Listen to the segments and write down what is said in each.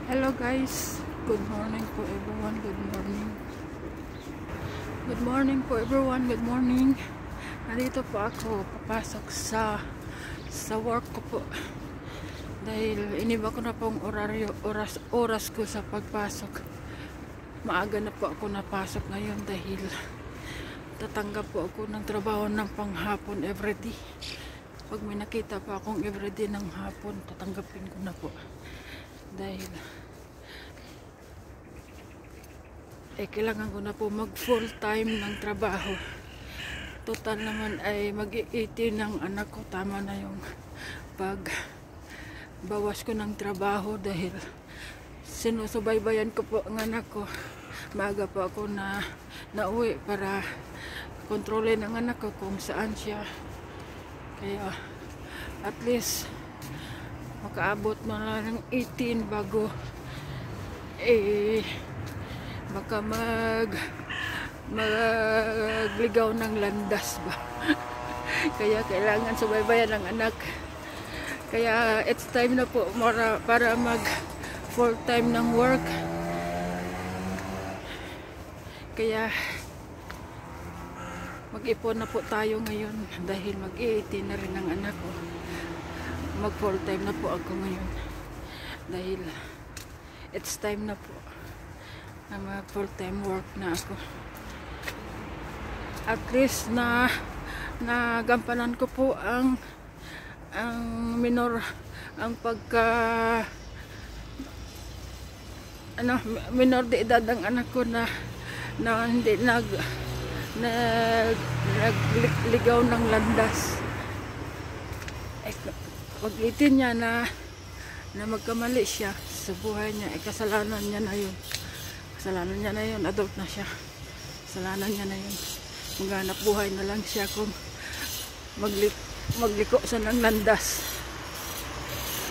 Hello guys, good morning po everyone, good morning. Good morning po everyone, good morning. Nandito po ako, papasok sa work ko po. Dahil iniba ko na pong oras ko sa pagpasok. Maaga na po ako napasok ngayon dahil tatanggap po ako ng trabaho ng panghapon everyday. Pag may nakita pa akong everyday ng hapon, tatanggapin ko na po. Dahil kailangan ko na po mag full time ng trabaho. Total naman ay mag-18 ng anak ko. Tama na yung pag bawas ko ng trabaho dahil sinusubaybayan ko po ang anak ko. Maaga po ako na nauwi para kontrolin ang anak ko kung saan siya. Kaya at least makaabot na lang ng 18 bago baka magligaw ng landas ba. Kaya kailangan subaybayan ng anak. Kaya it's time na po para mag full time ng work. Kaya mag-ipon na po tayo ngayon dahil mag-18 na rin ang anak ko. Mag full time na po ako ngayon dahil it's time na po na mag full time work na ako. At least na gampanan ko po ang minor de edad ang anak ko na hindi nagligaw ng landas. Pag-18 niya na magkamali siya sa buhay niya, kasalanan niya na yun. Kasalanan niya na yun, adult na siya. Kasalanan niya na yun. Maghanap buhay na lang siya kung magliko sa ng landas.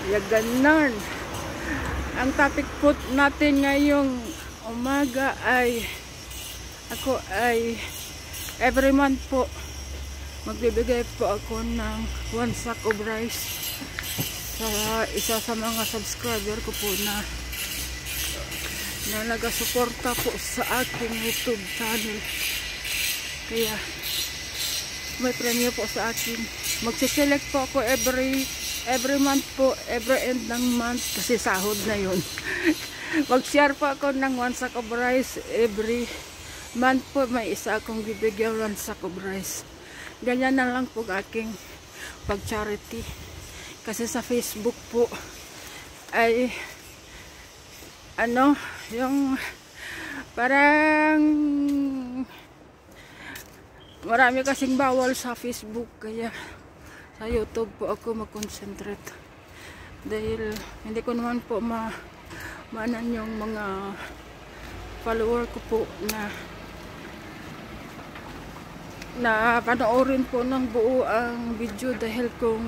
Kaya ganun. Ang topic po natin ngayong umaga ay every month po magbibigay po ako ng 1 sack of rice sa isa sa mga subscriber ko po na nagasuporta po sa aking YouTube channel. Kaya may premyo po sa akin. Magsiselect po ako every month po, every end ng month kasi sahod na yun. Mag-share po ako ng 1 sack of rice every month po. May isa akong bibigyan 1 sack of rice. Ganyan na lang po aking pag-charity. Kasi sa Facebook po ay yung parang marami kasing bawal sa Facebook, kaya sa YouTube po ako mag-concentrate dahil hindi ko naman po maanan yung mga follower ko po na panoorin po ng buo ang video dahil kung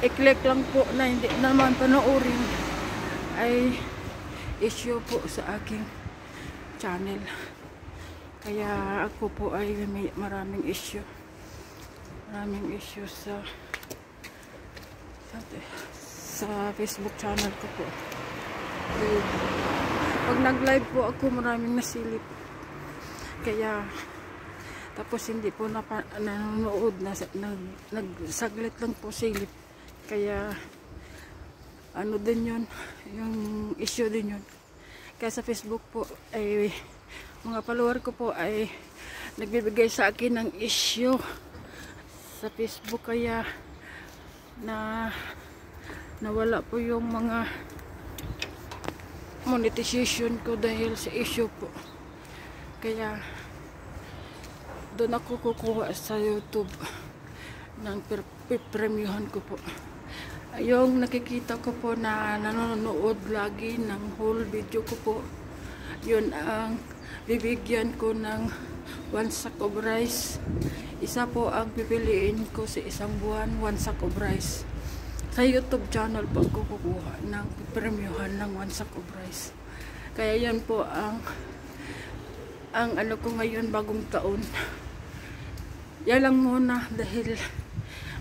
i-click lang po na hindi naman panoorin ay issue po sa aking channel. Kaya ako po ay may maraming issue sa Facebook channel ko po. Pag nag-live po ako maraming nasilip. Kaya tapos hindi po nanonood nagsaglit lang po silip. Kaya din yun, yung issue din yun. Kaya sa Facebook po ay mga follower ko po ay nagbibigay sa akin ng issue sa Facebook, kaya nawala po yung mga monetization ko dahil sa issue po. Kaya doon ako kukuha sa YouTube ng premyuhan ko po. Yung nakikita ko po na nanonood lagi ng whole video ko po, yun ang bibigyan ko ng 1 sack of rice. Isa po ang pipiliin ko sa isang buwan, 1 sack of rice. Sa YouTube channel po ako kukuha ng premyuhan ng 1 sack of rice. Kaya yan po ang ano ko ngayon bagong taon. Yan lang muna dahil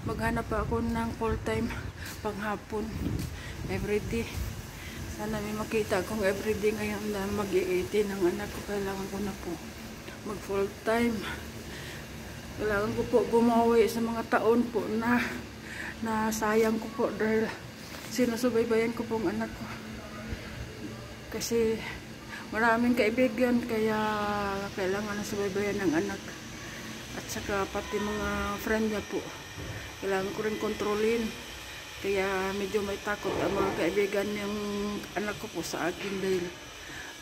maghanap ako ng full time panghapon. everyday. Sana may makita kong everyday ngayon na mag-i-18 ng anak ko. Kailangan ko na po mag full time. Kailangan ko po bumawi sa mga taon po na sayang ko po dahil sinusubaybayan ko pong anak ko. Kasi maraming kaibigan kaya kailangan na subaybayan ng anak. At saka pati mga friend niya po. Kailangan ko rin kontrolin. Kaya medyo may takot ang mga kaibigan ng anak ko po sa akin dahil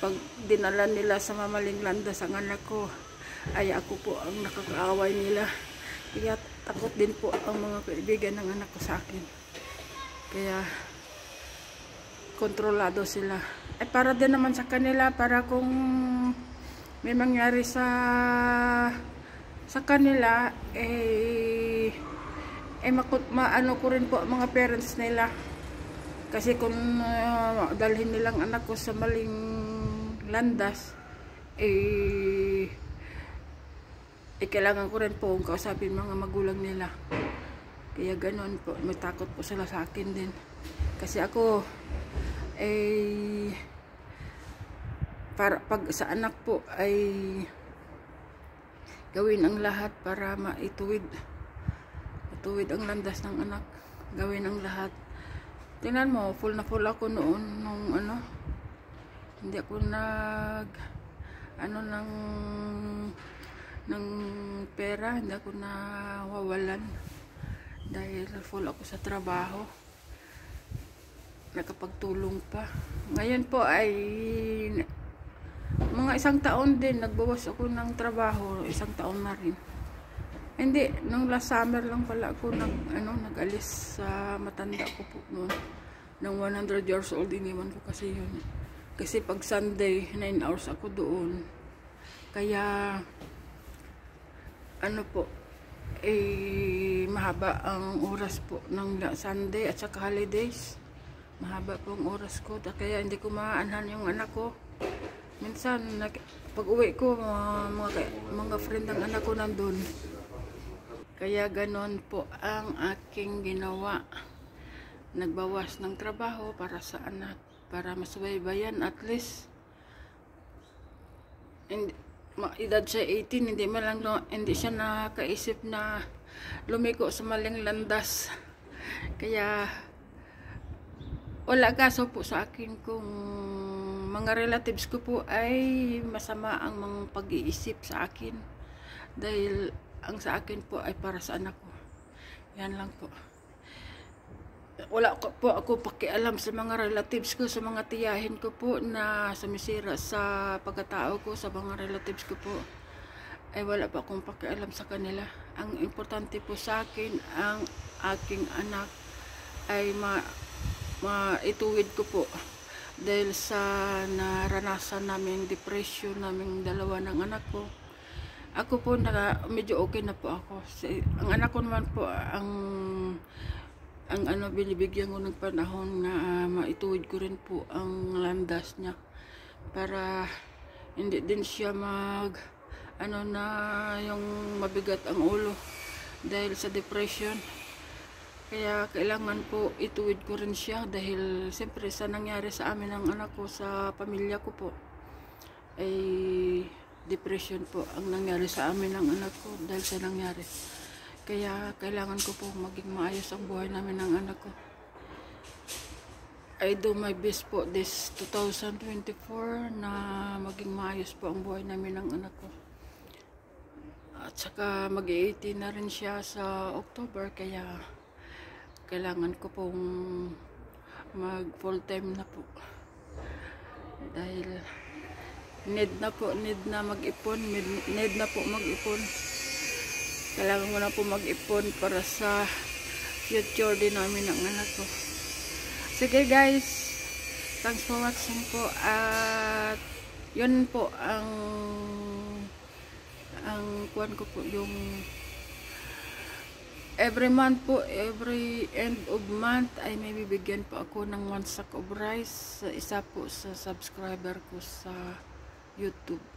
pag dinala nila sa mamaling landas ang anak ko, ay ako po ang nakakaaway nila. Kaya takot din po ang mga kaibigan ng anak ko sa akin. Kaya kontrolado sila. Ay para din naman sa kanila, para kung may mangyari sa kanila, maano ko rin po mga parents nila. Kasi kung dalhin nilang anak ko sa maling landas, kailangan ko rin po kausapin mga magulang nila. Kaya ganoon po, may takot po sila sa akin din. Kasi ako, para pag sa anak po ay gawin ang lahat para maituwid ang landas ng anak. Gawin ang lahat. Tingnan mo, full na full ako noon nung hindi ako ng pera, hindi ako nawawalan dahil full ako sa trabaho. Nakapagtulong pa. Ngayon po ay mga 1 taon din nagbawas ako ng trabaho, 1 taon na rin. Hindi, nung last summer lang pala ako nag-alis sa matanda ko po noon. Nang 100 years old, iniwan ko kasi yun. Kasi pag Sunday, 9 hours ako doon. Kaya, mahaba ang oras po ng Sunday at saka holidays. Mahaba po ang oras ko. Kaya hindi ko maanhan yung anak ko. Minsan, pag uwi ko, mga friend ng anak ko nandun. Kaya ganon po ang aking ginawa. Nagbawas ng trabaho para sa anak. Para masubaybayan at least. Edad siya 18, hindi siya nakaisip na lumiko sa maling landas. Kaya wala kaso po sa akin kung mga relatives ko po ay masama ang mga pag-iisip sa akin. Dahil ang sa akin po ay para sa anak ko. Yan lang po. Wala po ako pakialam sa mga relatives ko, sa mga tiyahin ko po na sumisira sa pagkatao ko, sa mga relatives ko po. Ay wala pa akong pakialam sa kanila. Ang importante po sa akin, ang aking anak ay maituwid ko po. Dahil sa naranasan namin depression naming dalawa ng anak ko. Ako po medyo okay na po ako. Ang anak ko naman po binibigyan ko ng panahon na maituwid ko rin po ang landas niya para hindi din siya yung mabigat ang ulo dahil sa depression. Kaya kailangan po ituwid ko rin siya dahil siyempre sa nangyari sa amin ng anak ko, sa pamilya ko po ay depression po ang nangyari sa amin ng anak ko dahil sa nangyari. Kaya kailangan ko po maging maayos ang buhay namin ng anak ko. I do my best po this 2024 na maging maayos po ang buhay namin ng anak ko. At saka mag-18 na rin siya sa October, kaya kailangan ko pong mag full time na po. Dahil need na mag-ipon, need na po mag-ipon. Kailangan ko na po mag-ipon para sa future din namin ng anak ko. Sige guys, thanks for watching po. At yun po ang kuwan ko po, yung every month po, every end of month ay may bibigyan po ako ng 1 sack of rice sa isa po sa subscriber ko sa YouTube.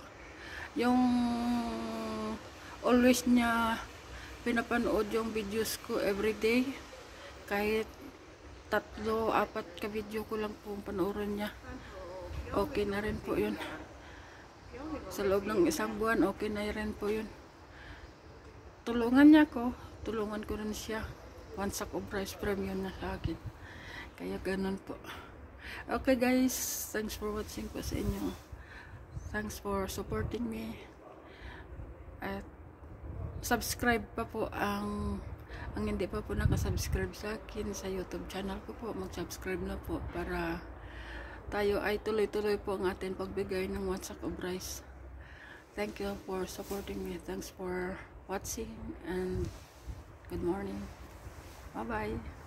Yung always niya pinapanood yung videos ko everyday, kahit tatlo, apat ka video ko lang po panoorin niya. Okay na rin po yun. Sa loob ng isang buwan, okay na rin po yun. Tulungan niya ko. Tulungan ko rin siya. 1 sack of rice premium na sa akin. Kaya ganun po. Okay guys, thanks for watching po sa inyo. Thanks for supporting me. At subscribe pa po ang hindi pa po nakasubscribe sa akin sa YouTube channel ko po. Mag-subscribe na po para tayo ay tuloy-tuloy po ang ating pagbigay ng 1 sack of rice. Thank you for supporting me. Thanks for watching and good morning. Bye-bye.